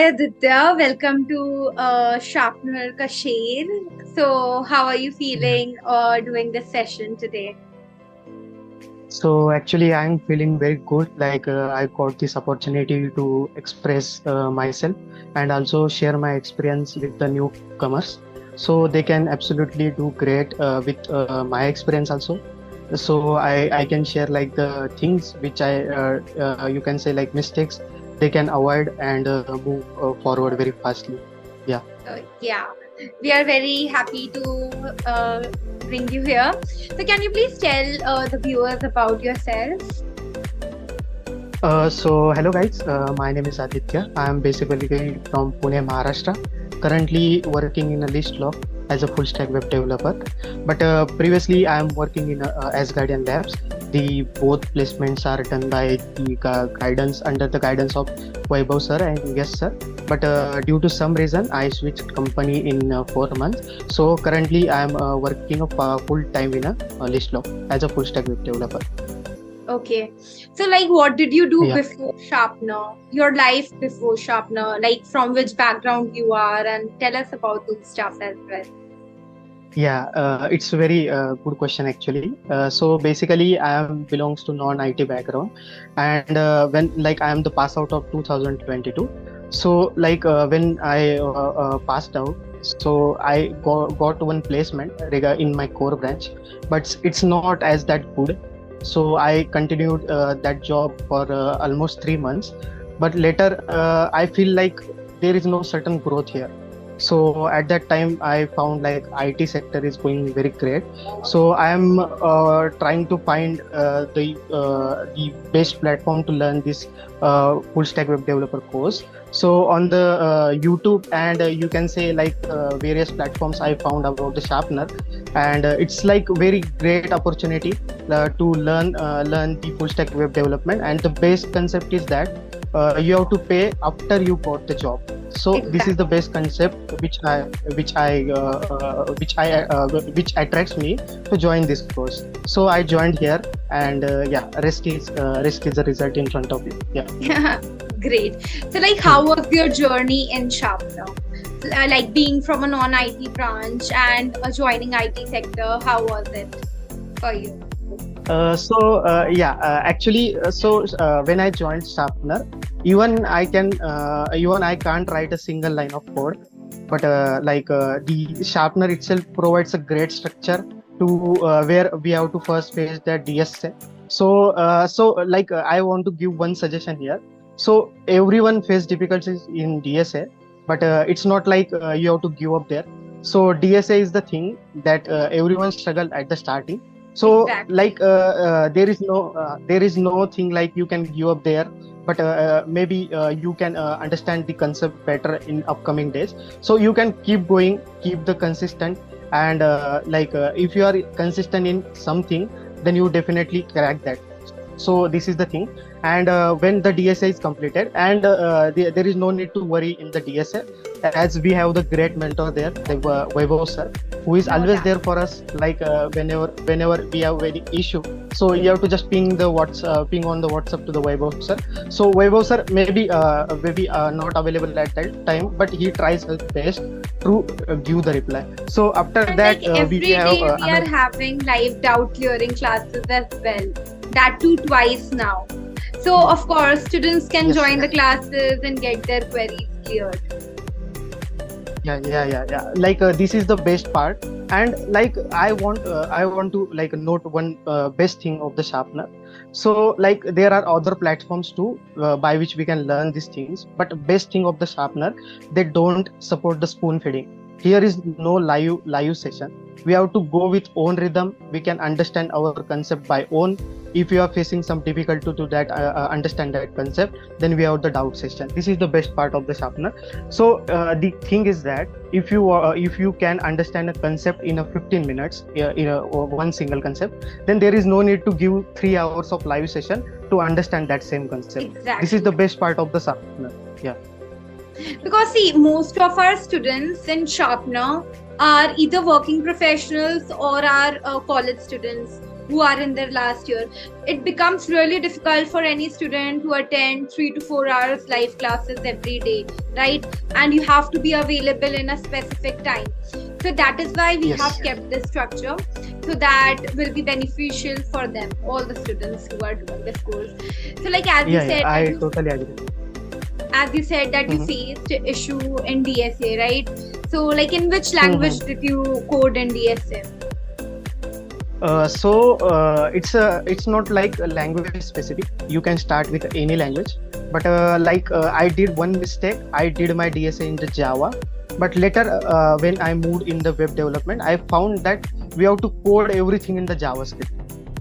Aditya, welcome to Sharpener ka Sher. So, how are you Yeah. feeling doing this session today? So actually, I'm feeling very good. I got this opportunity to express myself and also share my experience with the newcomers. So they can absolutely do great with my experience also. So I can share like the things which you can say like mistakes they can avoid and move forward very fastly. Yeah. Yeah, we are very happy to bring you here. So, can you please tell the viewers about yourself? So hello guys, my name is Aditya. I am basically from Pune, Maharashtra. Currently working in a list law as a full stack web developer. But previously I am working in as Guardian Labs. The both placements are done by the guidance under the guidance of Vaibhav sir and yes sir. But due to some reason I switched company in 4 months. So currently I am working full time in a list law as a full stack web developer. Okay. So, like, what did you do Yeah. before Sharpener? Your life before Sharpener, like, from which background you are, and tell us about those stuff as well. Yeah, it's a very good question actually. So basically, I am belongs to non-IT background, and when like I am the pass out of 2022. So when I passed out, so I got one placement in my core branch, but it's not as that good. So I continued that job for almost 3 months, but later I feel like there is no certain growth here. So at that time I found like IT sector is going very great. So I am trying to find the best platform to learn this full stack web developer course. So on the YouTube and you can say various platforms I found about the Sharpener, and it's like very great opportunity to learn the full stack web development. And the best concept is that you have to pay after you got the job. So this is the Exactly. best concept which attracts me to join this course. So I joined here, and yeah, rest is the result in front of you. Yeah. Great. So, like, how was your journey in Sharpener? Like, being from a non-IT branch and joining IT sector, how was it for you? When I joined Sharpener, even I can't write a single line of code, but the Sharpener itself provides a great structure to where we have to first face the DSA. I want to give one suggestion here. So everyone face difficulties in DSA, but it's not like you have to give up there. So DSA is the thing that everyone struggle at the starting. So Exactly. there is no thing like you can give up there, but maybe you can understand the concept better in upcoming days. So you can keep going, keep the consistent, and if you are consistent in something, then you definitely crack that. So this is the thing. And when the DSA is completed, and there is no need to worry in the DSA, as we have the great mentor there, the Vaibhav sir, who is No always doubt. there for us. Whenever we have any issue, so you have to just ping on the WhatsApp to the Vaibhav sir. So Vaibhav sir maybe not available at that time, but he tries his best to give the reply. So after And like that we every have day we are another. having live doubt clearing classes as well. That too twice now. So of course students can Yes. join the classes and get their queries cleared. Yeah. This is the best part. And I want to like note one best thing of the Sharpener. So like there are other platforms too by which we can learn these things, but best thing of the Sharpener, they don't support the spoon feeding. Here is no live session. We have to go with own rhythm. We can understand our concept by own. If you are facing some difficulty to that understand that concept, then we have the doubt session. This is the best part of the Sharpener. So the thing is that if you can understand a concept in a 15 minutes one single concept, then there is no need to give 3 hours of live session to understand that same concept. This is the Exactly. best part of the Sharpener. Yeah. Because see, most of our students in Sharpener are either working professionals or are college students. who are in their last year. It becomes really difficult for any student to attend 3 to 4 hours live classes every day, right? And you have to be available in a specific time. So that is why we have Yes. kept this structure, so that will be beneficial for them, all the students who are doing this course. So like as you Yeah, said, yeah, I totally agree. that you Mhm. faced issue in DSA, right? So like in which language Mhm. did you code in DSA? It's not like a language specific. You can start with any language. But I did one mistake. I did my DSA in the Java. But later, when I moved in the web development, I found that we have to code everything in the JavaScript.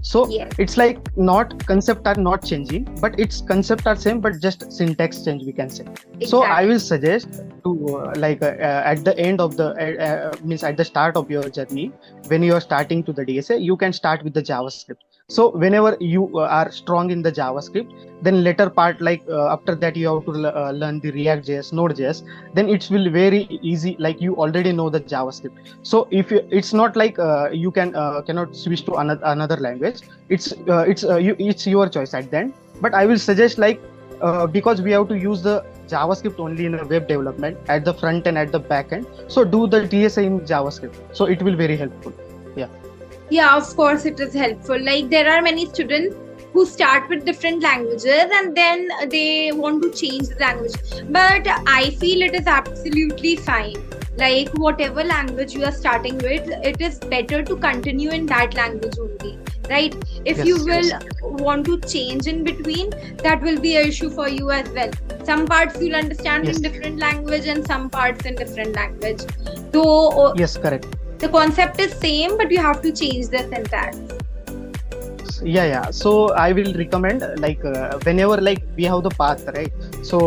So Yes, it's like not concept are not changing, but its concept are same, but just syntax change we can say. So I exactly. will suggest to at the end of the means at the start of your journey, when you are starting to the DSA, you can start with the JavaScript. So whenever you are strong in the JavaScript, then later part after that you have to learn the React.js, Node.js, then it will very easy. Like you already know the JavaScript. So if you, it's not like you cannot switch to another language. It's your choice at the end. But I will suggest because we have to use the JavaScript only in the web development at the front end, at the back end. So do the DSA in JavaScript. So it will very helpful. Yeah. Yeah, of course it is helpful. Like there are many students who start with different languages and then they want to change the language. But I feel it is absolutely fine. Like whatever language you are starting with, it is better to continue in that language only, right? If you Yes. will Yes. want to change in between, that will be an issue for you as well. Some parts you'll understand in Yes. different language and some parts in different language. So Yes. Correct. the concept is same, but you have to change the syntax. Yeah. So I will recommend whenever like we have the path, right? So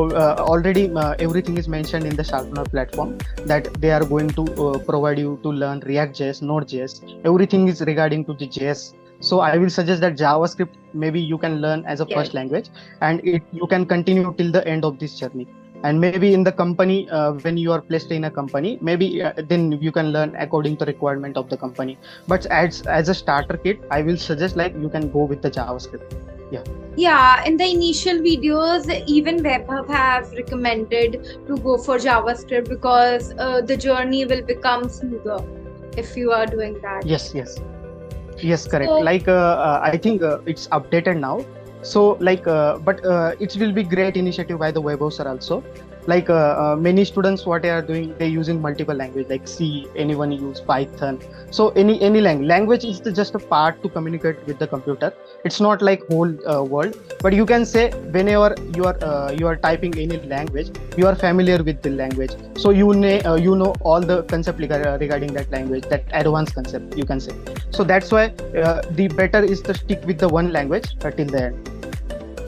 already everything is mentioned in the Sharpener platform that they are going to provide you to learn React.js, Node.js. Everything is regarding to the JS. So I will suggest that JavaScript maybe you can learn as a Yes. first language, and it you can continue till the end of this journey. And maybe in the company, when you are placed in a company, maybe then you can learn according to requirement of the company. But as a starter kit, I will suggest like you can go with the JavaScript. Yeah. Yeah, in the initial videos, even WebHub have recommended to go for JavaScript because the journey will become smoother if you are doing that. Yes, correct. So, I think it's updated now. So but it will be great initiative by the web browser also. Many students, what they are doing, they're using multiple language like C. Anyone use Python. So any language is just a part to communicate with the computer. It's not like whole world. But you can say whenever you are typing any language, you are familiar with the language. So you know all the concept regarding that language, that advanced concept you can say. So that's why the better is to stick with the one language till the end.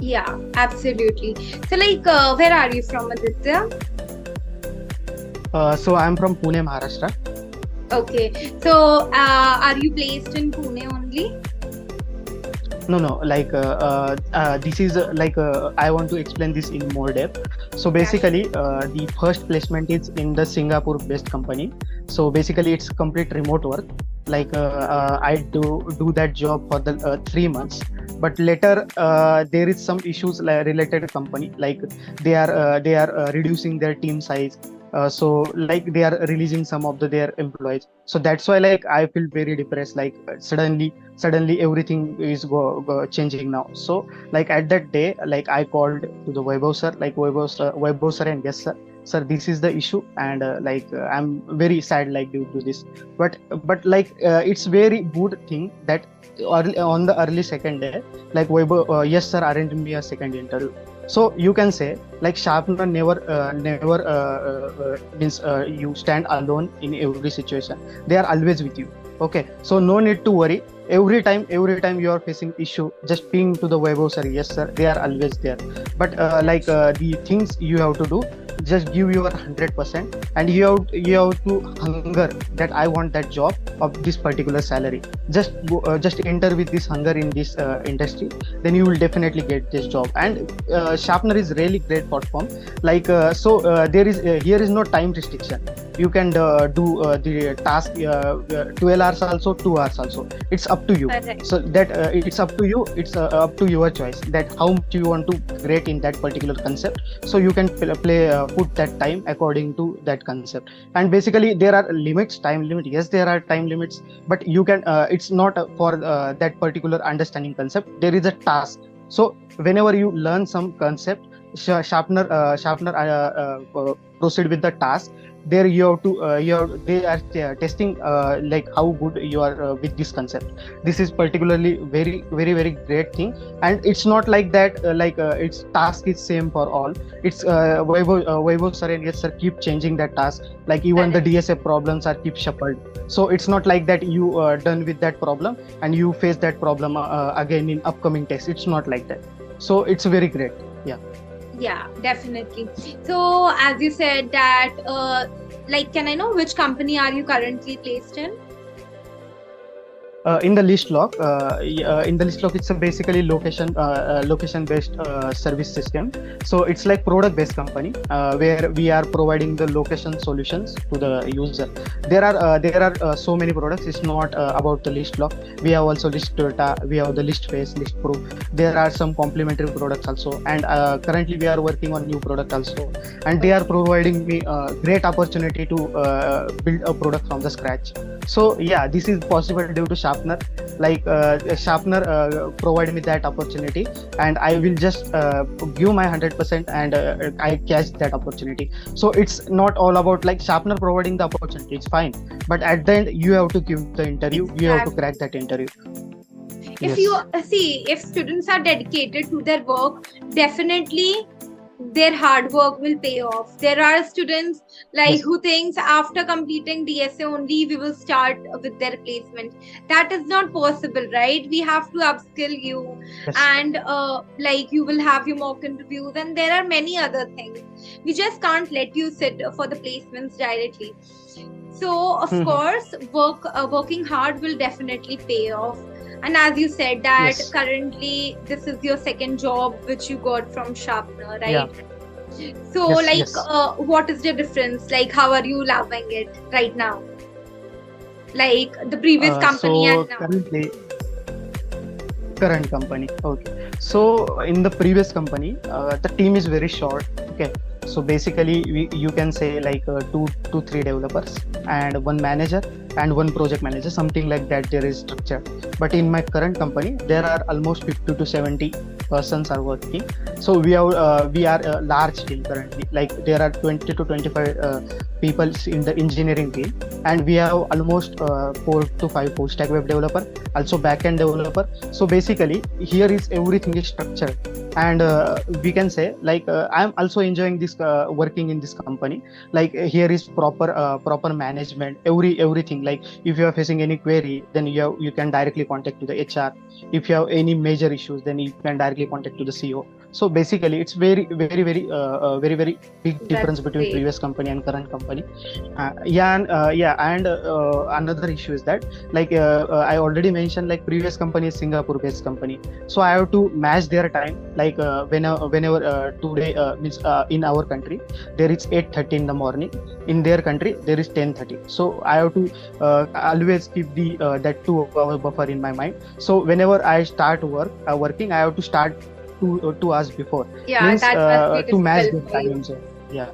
yeah, absolutely. So, like, where are you from, Aditya? So I'm from Pune, Maharashtra. Okay. So, are you placed in Pune only? No. This is I want to explain this in more depth. So Yeah, sure. basically, the first placement is in the Singapore-based company. So basically, it's complete remote work. I do that job for the 3 months. But later, there is some issues related to company. Like they are reducing their team size. So like they are releasing some of their employees. So that's why like I feel very depressed. Like suddenly everything is changing now. So like at that day, like I called to the Vaibhav sir, Vaibhav sir, and yes sir, this is the issue, and I'm very sad like due to this. But it's very good thing that on the early second day, like Vaibhav, yes sir arranged me a second interview. So you can say like Sharpener never means you stand alone in every situation. They are always with you. Okay, so no need to worry. Every time you are facing issue, just ping to the Weibo sir. Yes sir, they are always there. But the things you have to do, just give your 100%, and you have to hunger that I want that job of this particular salary. Just enter with this hunger in this industry, then you will definitely get this job. And Sharpener is really great platform. There is here is no time restriction. You can do the task 12 hours also, 2 hours also. It's up to you. Correct. So that it's up to you. It's up to your choice that how much you want to create in that particular concept. So you can put that time according to that concept. And basically there are limits, time limit. Yes, there are time limits, but you can. It's not for that particular understanding concept. There is a task. So whenever you learn some concept, sharpener proceed with the task. There you have to they are testing like how good you are with this concept. This is particularly very great thing. And it's not like that its task is same for all. It's Vaibhav sir and yes sir keep changing that task. Like even the Correct. DSA problems are keep shuffled. So it's not like that you done with that problem and you face that problem again in upcoming tests. It's not like that. So it's very great. Yeah. Yeah, definitely. So, as you said that, like, can I know which company are you currently placed in? In the list lock, it's a basically location based service system. So it's like product based company where we are providing the location solutions to the user. There are so many products. It's not about the list lock. We have also list data. We have the list face, list proof. There are some complementary products also, and currently we are working on new product also. And they are providing me a great opportunity to build a product from the scratch. So yeah, this is possible due to Sharpener. Like Sharpener provide me that opportunity, and I will just give my 100% and I catch that opportunity. So it's not all about like Sharpener providing the opportunity. It's fine, but at the end you have to give the interview. You have to Exactly. crack that interview. If you Yes. see, if students are dedicated to their work, definitely their hard work will pay off. There are students like Yes. who thinks after completing DSA only we will start with their placement. That is not possible, right? We have to upskill you, Yes. and like you will have your mock interviews, and there are many other things. We just can't let you sit for the placements directly. So of Mhm. course, working hard will definitely pay off. And as you said that Yes. currently this is your second job which you got from Sharpener, Yeah. right? So Yes. like, Yes. what is the difference? Like, how are you loving it right now? Like the previous company and So now? current company. Okay. So in the previous company, the team is very short. Okay. So basically, you can say like two to three developers and one manager and one project manager, something like that. There is structure. But in my current company, there are almost 50 to 70 persons are working. So we are a large team currently. Like there are 20 to 25 people in the engineering team, and we have almost 4 to 5 full stack web developer, also backend developer. So basically, here is everything is structured, and we can say like I'm also enjoying this working in this company. Like here is proper management, everything. Like if you are facing any query, then you can directly contact to the HR. If you have any major issues, then you can directly contact to the CEO. So basically, it's very big difference That's between great. previous company and current company. And another issue is that like I already mentioned, like previous company is Singapore based company, so I have to match their time. Like whenever today means in our country there is 8:30 in the morning, in their country there is 10:30. So I have to always keep the that 2 hour buffer in my mind. So whenever I start working, I have to start 2 hours before, Yeah, means that must be to match difficult the for you. time. So yeah.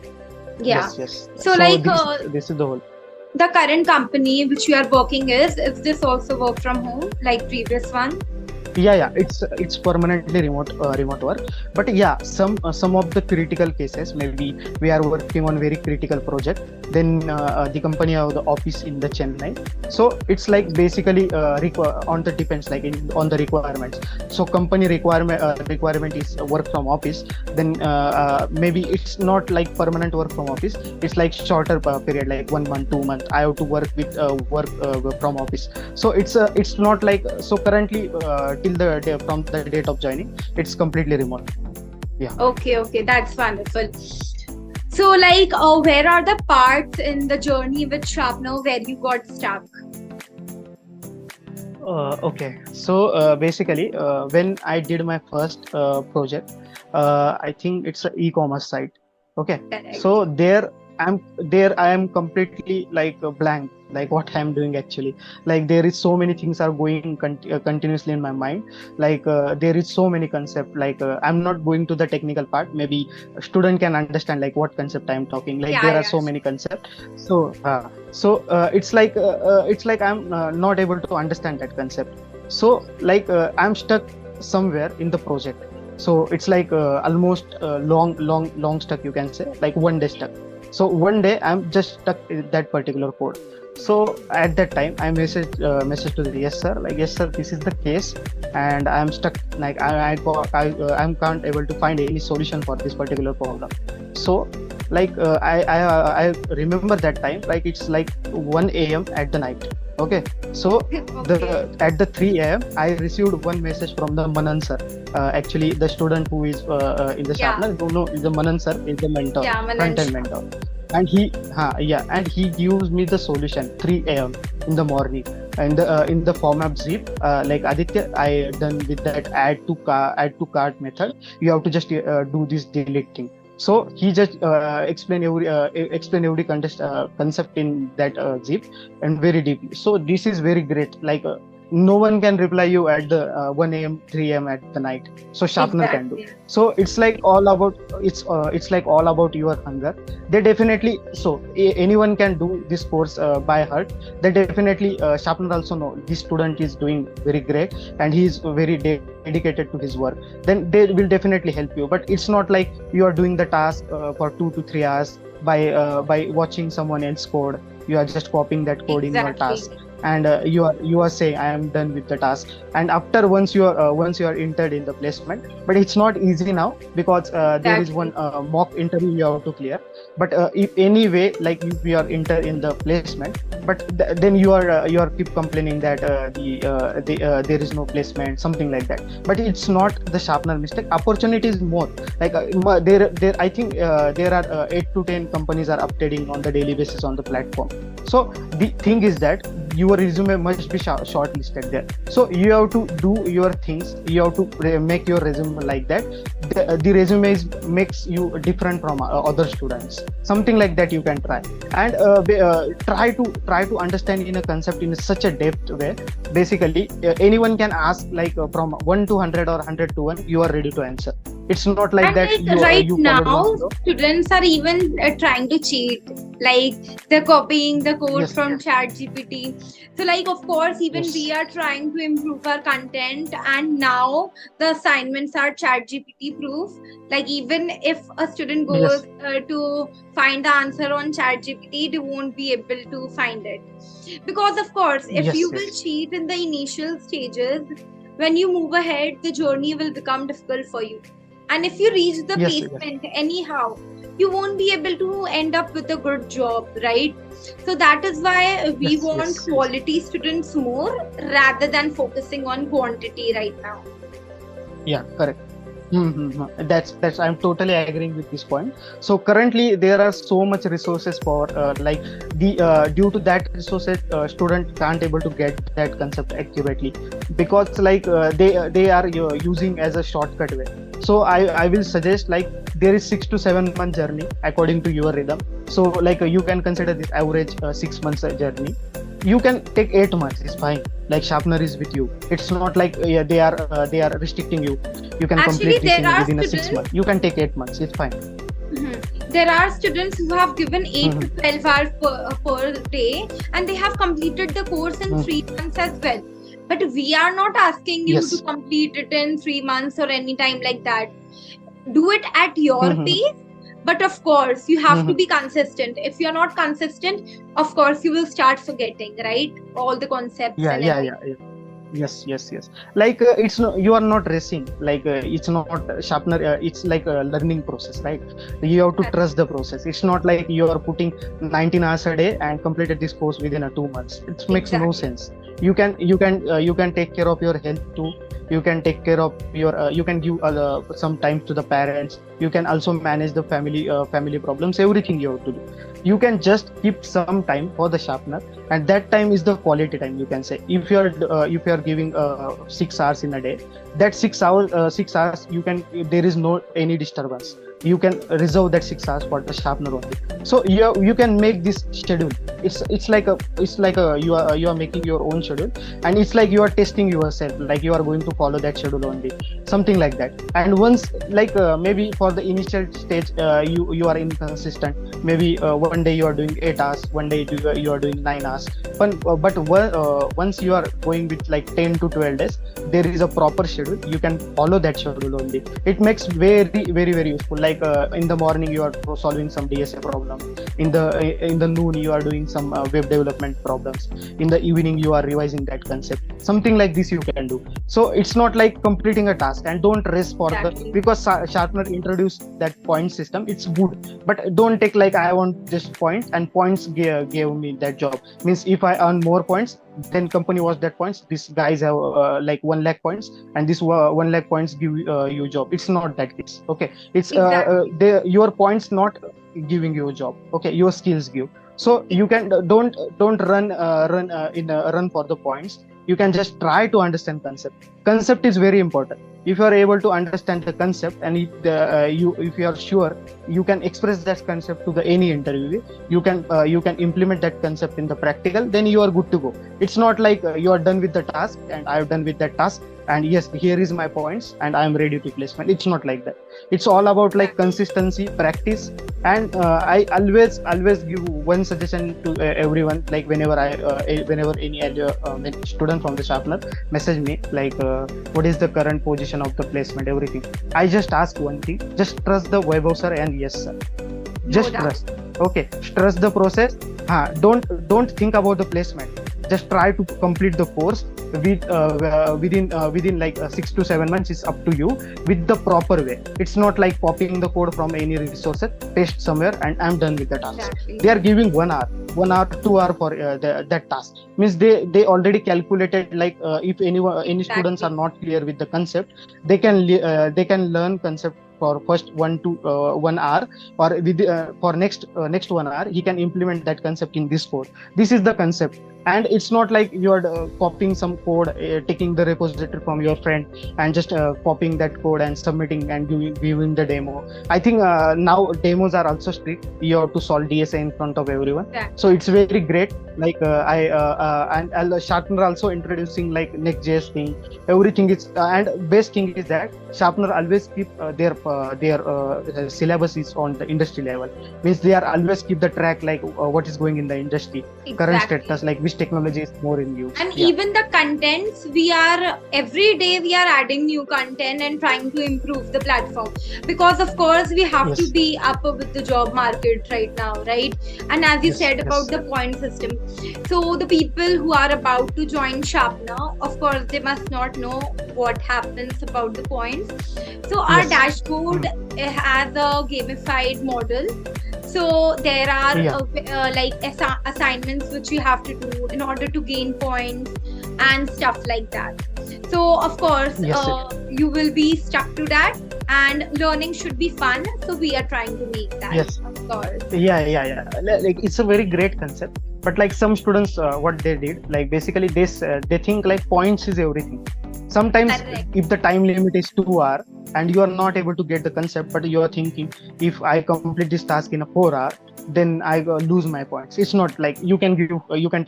Yeah. Yes. So So like, this is the whole. the current company which you are working is this also work from home like previous one? Yeah, it's permanently remote work. But yeah, some of the critical cases, maybe we are working on very critical project, then the company have the office in the Chennai. So it's like basically on the depends like on the requirements. So company requirement is work from office, then maybe it's not like permanent work from office. It's like shorter period, like 1 month, 2 month I have to work with work from office. So it's not like, so currently till the day, from the date of joining, it's completely remote. Yeah. Okay, that's wonderful. So like, where are the parts in the journey with Sharpener where you got stuck? Okay. So basically, when I did my first project, I think it's an e-commerce site. Okay. Correct. So there. I'm there, I am completely like blank, like what I'm doing actually. Like there is so many things are going continuously in my mind. Like there is so many concept. Like I'm not going to the technical part. Maybe a student can understand like what concept I'm talking. Like Yeah, there are yeah. so many concepts. So it's like I'm not able to understand that concept. So like I'm stuck somewhere in the project. So it's like almost long stuck, you can say, like one day stuck. So one day I'm just stuck in that particular code. So at that time I message to the, yes sir, like yes sir, this is the case, and I'm stuck. Like I'm can't able to find any solution for this particular problem. So like I remember that time, like it's like 1 a.m. at the night. Okay, so the Okay. at the 3 a.m. I received one message from the Manan sir. Actually, the student who is in the Yeah, Sharpener, you know, the Manan sir is the mentor, yeah, front end Manisha. mentor, and and he gives me the solution 3 a.m. in the morning, and in the format zip. Like Aditya, I done with that add to cart method. You have to just do this deleting. So he just explain every concept in that zip, and very deeply. So this is very great. Like no one can reply you at the 1 a.m., 3 a.m. at the night. So Sharpener can do. Exactly. So it's like all about it's like all about your hunger. They definitely anyone can do this course by heart. They definitely Sharpener also know this student is doing very great and he is very dedicated to his work. Then they will definitely help you. But it's not like you are doing the task for 2 to 3 hours by watching someone else code. You are just copying that code in your Exactly. task, and you are saying I am done with the task. And after once you are entered in the placement, but it's not easy now because there is one Exactly. mock interview you have to clear. But if anyway, like if you are entered in the placement, but then you are keep complaining that there is no placement, something like that. But it's not the Sharpener mistake. Opportunity is more. Like there I think there are 8 to 10 companies are updating on the daily basis on the platform. So the thing is that your resume must be shortlisted there. So you have to do your things. You have to make your resume like that. The resume makes you different from other students. Something like that you can try, and try to understand in a concept in such a depth way. Basically, anyone can ask like from 1 to 100 or 100 to 1. You are ready to answer. It's not like And that like right you followed one now, flow. students are even trying to cheat. Like they're copying the code Yes, from ChatGPT. So like of course, even we yes, are trying to improve our content, and now the assignments are ChatGPT proof. Like even if a student goes yes, to find the answer on ChatGPT, they won't be able to find it. Because of course, if you yes, will yes, cheat in the initial stages, when you move ahead, the journey will become difficult for you. And if you reach the yes, yes, placement anyhow, you won't be able to end up with a good job, right? So that is why we yes, want yes, yes. quality students more rather than focusing on quantity right now. Yeah, correct. That's I'm totally agreeing with this point. So currently there are so much resources for like the due to that resources student can't able to get that concept accurately, because like they are using as a shortcut way. So I will suggest like there is 6 to 7 month journey according to your rhythm. So like you can consider this average 6 months journey. You can take 8 months, it's fine. Like Sharpener is with you. It's not like they are restricting you. You can Actually, complete this there in are within a six students month. You can take 8 months. It's fine. There are students who have given 8 to Mhm, 12 hours per day, and they have completed the course in mhm. 3 months as well. But we are not asking you to Yes. complete it in 3 months or any time like that. Do it at your Mhm, pace, but of course, you have to mhm. be consistent. If you're not consistent, of course, you will start forgetting, right? All the concepts Yeah, and yeah, yeah, everything. yeah. Yes, yes, yes. Like it's no, you are not racing. Like it's not Sharpener. It's like a learning process, right? You have to trust the process. It's not like you are putting 19 hours a day and completed this course within a 2 months. It makes no Exactly. sense. You can take care of your health too. You can take care of your. You can give some time to the parents. You can also manage the family problems. Everything you have to do. You can just keep some time for the Sharpener, and that time is the quality time, you can say. If you are giving 6 hours in a day, that 6 hours you can, there is no any disturbance. you can reserve that 6 hours for the sharpener only. So you can make this schedule. It's like a you are making your own schedule, and it's like you are testing yourself, like you are going to follow that schedule only, something like that. And once, like maybe for the initial stage, you are inconsistent. Maybe one day you are doing 8 hours, one day you are doing 9 hours. But once you are going with like 10 to 12 days, there is a proper schedule. You can follow that schedule only. It makes very useful. Like in the morning you are solving some DSA problem, in the noon you are doing some web development problems, in the evening you are revising that concept, something like this you can do. So it's not like completing a task. And don't rest for Exactly. because Sharpener introduced that point system. It's good, but don't take like I want just points, and points gave me that job. Means if I earn more points, then company was that points. These guys have like 1 lakh points, and this 1 lakh points give you job. It's not that case. Okay, it's Exactly. your points not giving you a job. Okay, your skills give. So you can don't run for the points. You can just try to understand concept is very important. If you are able to understand the concept, and if you are sure, you can express that concept to the any interview. You can implement that concept in the practical, then you are good to go. It's not like you are done with the task and I have done with that task, and yes, here is my points and I am ready to placement. It's not like that. It's all about like consistency, practice. And I always give one suggestion to everyone. Like whenever any student from the Sharpener message me like what is the current position of the placement, everything, I just ask one thing: just trust the Vaibhav sir and yes sir. No Just doubt. trust. Okay, trust the process. Don't think about the placement. Just try to complete the course within like 6 to 7 months. Is up to you, with the proper way. It's not like copying the code from any resources, paste somewhere, and I'm done with the task. Exactly. They are giving 1 hour, 2 hour for that task. Means they already calculated like if any students are Exactly. not clear with the concept, they can learn concept for first 1 hour, or for next 1 hour he can implement that concept in this code. This is the concept. And it's not like you're copying some code, taking the repository from your friend and just copying that code and submitting and viewing the demo. I think now demos are also strict. You have to solve DSA in front of everyone. Exactly. So it's very great. Like and Sharpener also introducing like Next.js thing. Everything is and best thing is that Sharpener always keep their syllabus is on the industry level. Means they are always keep the track like what is going in the industry, current Exactly. status, like which technology is more in use. And Yeah. even the contents, we are every day we are adding new content and trying to improve the platform, because of course we have to Yes. be up with the job market right now, right? And as you Yes. said about Yes. the point system, so the people who are about to join Sharpener, of course they must not know what happens about the points. So our Yes. dashboard has a gamified model. So there are Yeah. like assignments which you have to do in order to gain points and stuff like that. So of course Yes. you will be stuck to that, and learning should be fun. So we are trying to make that. Yes. Of course. Yeah. Like it's a very great concept. But like some students, what they did, like basically they think like points is everything. Sometimes Correct. if the time limit is 2 hour and you are not able to get the concept, but you are thinking if I complete this task in a 4 hour, then I lose my points. It's not like you can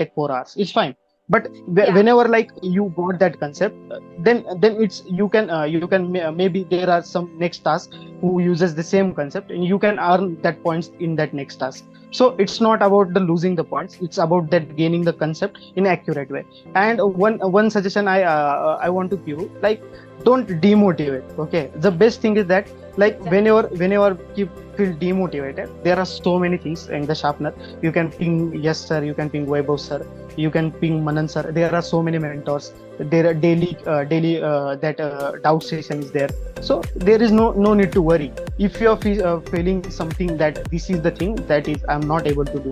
take 4 hours. It's fine. But Yeah. whenever like you got that concept, then it's you can maybe there are some next task who uses the same concept, and you can earn that points in that next task. So it's not about the losing the points. It's about that gaining the concept in accurate way. And one suggestion I want to give, like don't demotivate. Okay, the best thing is that like whenever you feel demotivated, there are so many things in the Sharpener. You can ping yes sir, you can ping Vaibhav sir, you can ping Manan sir. There are so many mentors. There are daily that doubt session is there. So there is no need to worry. If you are feeling something that this is the thing that is I'm not able to do,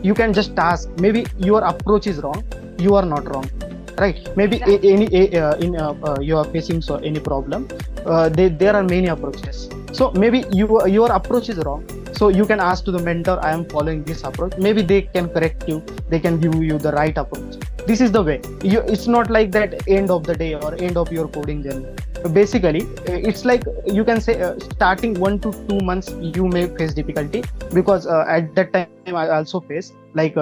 you can just ask. Maybe your approach is wrong. You are not wrong, right? Maybe you are facing any problem. There are many approaches. So maybe your approach is wrong. So you can ask to the mentor, I am following this approach. Maybe they can correct you. They can give you the right approach. This is the way. It's not like that end of the day or end of your coding journey. Basically, it's like, you can say, starting 1 to 2 months you may face difficulty, because at that time I also face, like,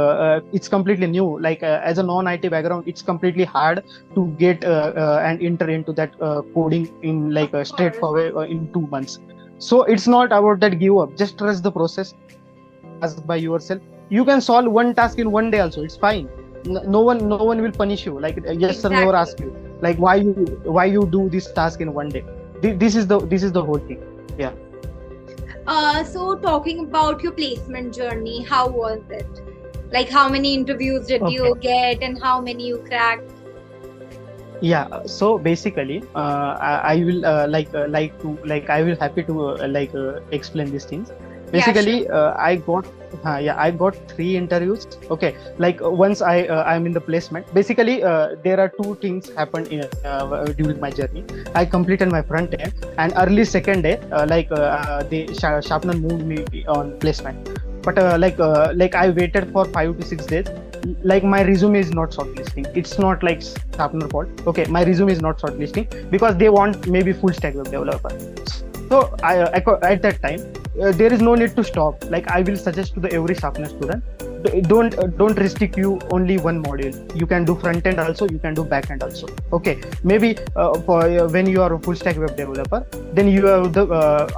it's completely new. Like, as a non-IT background, it's completely hard to get and enter into that coding in like a Of course. straightforward in 2 months. So it's not about that give up. Just trust the process, complete the task by yourself. You can solve one task in one day also, it's fine. No one will punish you, like, yes sir never Exactly. ask you like why you do this task in one day. This is the whole thing. Yeah. So talking about your placement journey, how was it? Like, how many interviews did Okay. you get and how many you cracked? Yeah, so basically, I will I will happy to explain these things. Yeah, sure. Basically, I got 3 interviews. Okay, like, once I'm in the placement. Basically, there are two things happened during my journey. I completed my front end, and early second day, the Sharpener moved me on placement. But I waited for 5 to 6 days. Like, my resume is not shortlisting. It's not like Sharpener fault. Okay, my resume is not shortlisting because they want maybe full stack web developer. So at that time, there is no need to stop. Like, I will suggest to the every Sharpener student, don't restrict you only one module. You can do front end also, you can do back end also. Okay, maybe for when you are a full stack web developer, then you have the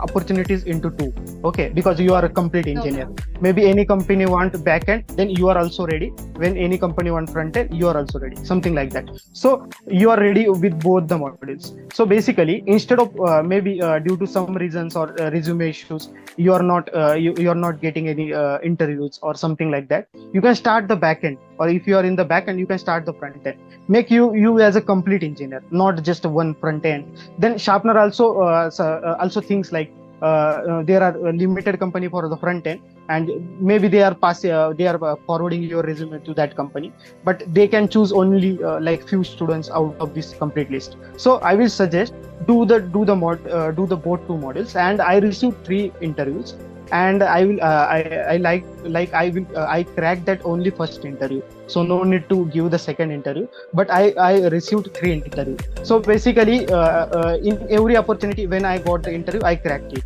opportunities into two. Okay, because you are a complete No engineer. doubt. Maybe any company want back end, then you are also ready. When any company want front end, you are also ready, something like that. So you are ready with both the modules. So basically, instead of maybe due to some reasons or resume issues, you are not getting any interviews or something like that, you can start the back end. Or if you are in the back end, you can start the front end. Make you as a complete engineer, not just one front end. Then Sharpener also thinks like, there are a limited company for the front end, and maybe they are forwarding your resume to that company, but they can choose only like few students out of this complete list. So I will suggest, do the both two models. And I received 3 interviews, and I will I like I cracked that only first interview, so no need to give the second interview. But I received 3 interviews. So basically, in every opportunity when I got the interview, I cracked it.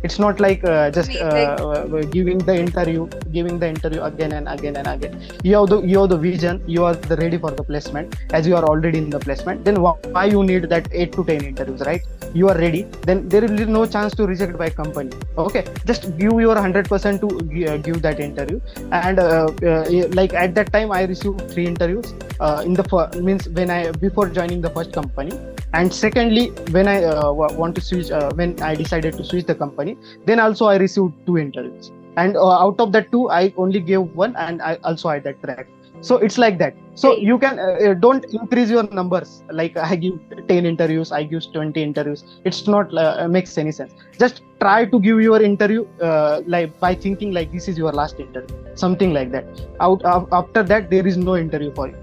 It's not like just Amazing. giving the interview again and again and again. You have the vision, you are the ready for the placement, as you are already in the placement. Then why you need that 8 to 10 interviews, right? You are ready, then there will be no chance to reject by company. Okay, just give your 100% to give that interview. And like, at that time I received 3 interviews, in the means when I before joining the first company. And secondly, when I want to switch, when I decided to switch the company, then also I received 2 interviews. And out of that two, I only gave one, and I also had that track. So it's like that. So Great. you can don't increase your numbers. Like, I give 10 interviews, I give 20 interviews. It's not makes any sense. Just try to give your interview like by thinking like this is your last interview, something like that. After that, there is no interview for you.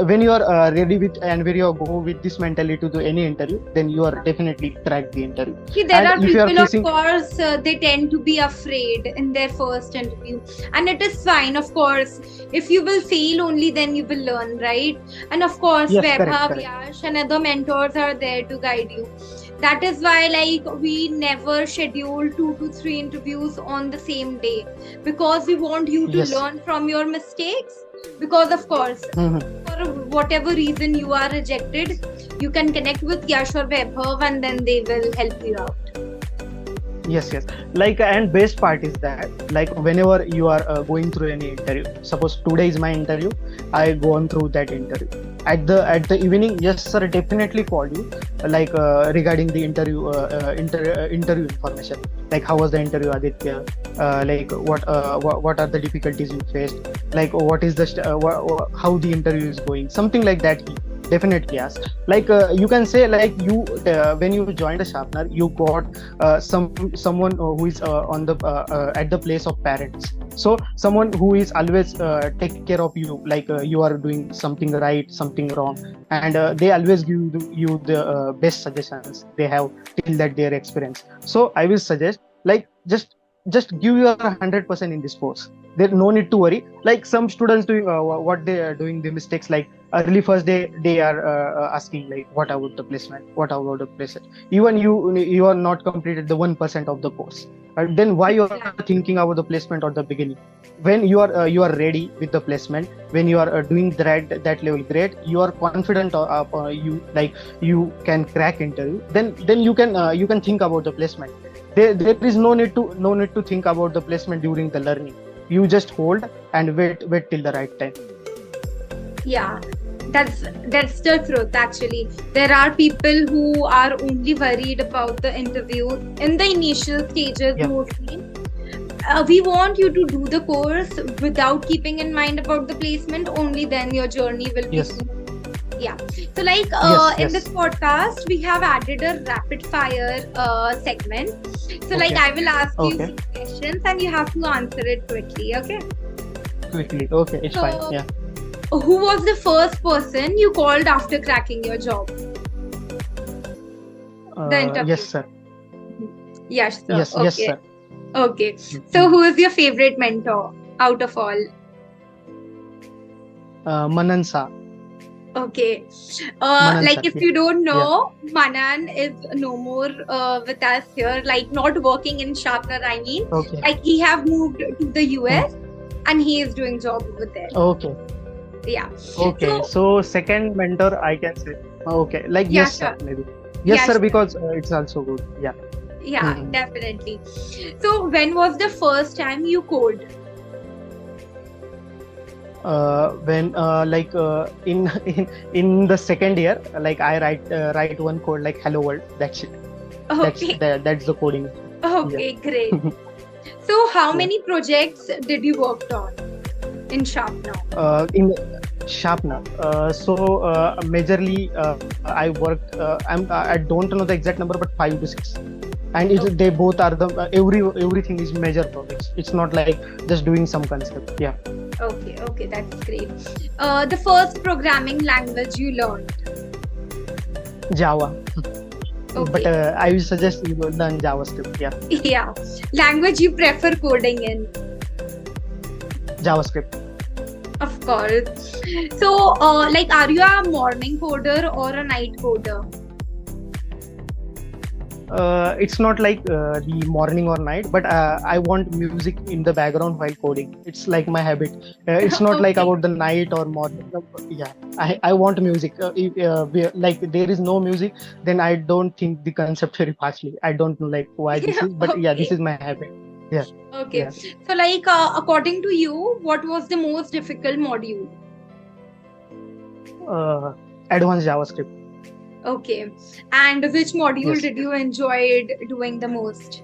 When you are ready with, and when you go with this mentality to any interview, then you are definitely crack the interview. See, there And are if you are people, of facing, course, they tend to be afraid in their first interview. And it is fine, of course. If you will fail only, then you will learn, right? And of course, yes, correct, Vaibhav, correct. Yash, and other mentors are there to guide you. That is why, like, we never schedule 2 to 3 interviews on the same day, because we want you to Yes. learn from your mistakes. Because, of course, Mhm. for whatever reason you are rejected, you can connect with Yash or Vaibhav, and then they will help you out. Yes. Like, and best part is that, like, whenever you are going through any interview, suppose today is my interview, I go on through that interview. At the evening, yes sir, definitely call you, like, regarding the interview information, like how was the interview, Aditya, like what are the difficulties you faced, like what is the how the interview is going, something like that. He definitely ask. Like, you can say, like, you when you joined a Sharpener, you got someone who is on the at the place of parents. So someone who is always take care of you, like, you are doing something right, something wrong, and they always give you the best suggestions they have till that their experience. So I will suggest, like, just give your 100% in this course. There no need to worry. Like, some students doing what they are doing the mistakes, like, early first day they are asking like what about the placement, what about the placement. Even you are not completed the 1% of the course, then why you are Exactly. thinking about the placement at the beginning? When you are ready with the placement, when you are doing that level great, you are confident you like you can crack interview, then you can think about the placement. There is no need to think about the placement during the learning. You just hold and wait till the right time. Yeah, that's the truth actually. There are people who are only worried about the interview in the initial stages Yeah. mostly. We want you to do the course without keeping in mind about the placement. Only then your journey will be Yes. smooth. Yeah. So like Yes. in this Yes. podcast, we have added a rapid fire segment. So like Okay. I will ask you Okay. few questions and you have to answer it quickly. Okay. Quickly. Okay. It's fine. So Yeah. who was the first person you called after cracking your job? The Yes, interview. sir. Yes, sir. Yes. Yes, Okay. sir. Okay. So Mm. who is your favorite mentor out of all? Manan Sa. Okay. Manan Like sir. if Yeah. you don't Yeah. know, Manan is no more with us here, like not working in Sharpener, I mean. Okay. Like he have moved to the Mm. US and he is doing job over there. Okay. Yeah. Okay. So So second mentor, I can say. Okay. Like yeah, yes, sir. sure. Maybe. Yes, Yeah, sir. sure. Because it's also good. Yeah. Yeah, Mhm. definitely. So when was the first time you code? When like in the second year, like I write one code like hello world. That's it. Okay. That's the coding. Yeah. Okay, great. So how Yeah. many projects did you work on in Sharpener? In Sharpener. Majorly, I worked. I don't know the exact number, but 5 to 6. And Okay. they both are the everything is major projects. It's not like just doing some concept. Yeah. Okay, that's great. The first programming language you learned. Java. Okay. But I will suggest you learn JavaScript. Yeah. Yeah. Language you prefer coding in, JavaScript. of course. So, like, are you a morning coder or a night coder? It's not like the morning or night, but I want music in the background while coding. It's like my habit. It's not like Okay. about the night or morning. Yeah, I want music. Like there is no music, then I don't think the concept very fastly. I don't know like why this is, but yeah, this Okay. is my habit. Yeah, Okay. yeah. So, like, according to you, what was the most difficult module? Uh, Advanced JavaScript. Okay. And which module Yes. did you enjoyed doing the most?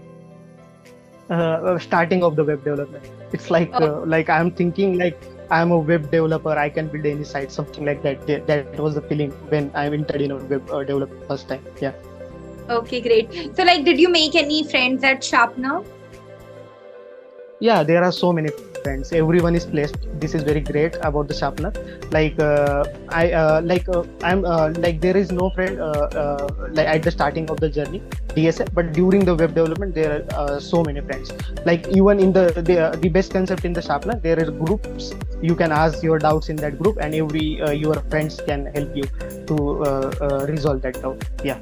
Starting of the web development. It's like I'm thinking like I'm a web developer. I can build any site, something like that. That was the feeling when I entered in a web development first time. Yeah. Okay, great. So, like, did you make any friends at Sharpener? Yeah, there are so many friends. Everyone is placed. This is very great about the Sharpener. Like I'm like there is no friend like at the starting of the journey DSA, but during the web development there are so many friends. Like even in the best concept in the Sharpener, there are groups. You can ask your doubts in that group, and every your friends can help you to resolve that doubt. Yeah.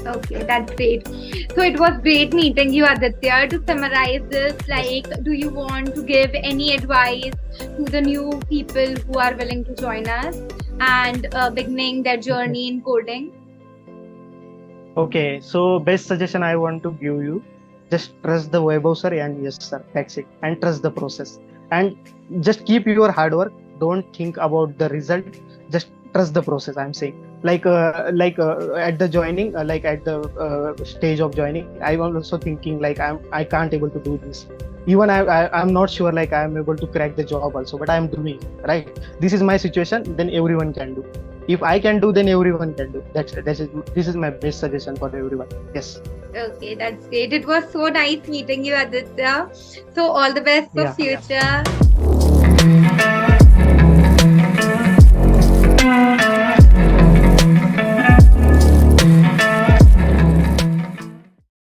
Okay, that's great. So it was great meeting you, Aditya. To summarize this, Yes. like, do you want to give any advice to the new people who are willing to join us and beginning their journey in coding? Okay, so best suggestion I want to give you, just trust the web browser and yes sir, that's it. And trust the process. And just keep your hard work. Don't think about the result. Just trust the process. I'm saying. At the joining, like at the stage of joining, I was also thinking like I can't able to do this. Even I'm not sure like I'm able to crack the job also, but I'm doing it, right. This is my situation. Then everyone can do. If I can do, then everyone can do. This is my best suggestion for everyone. Yes. Okay, that's great. It was so nice meeting you, Aditya. So all the best for Yeah. future.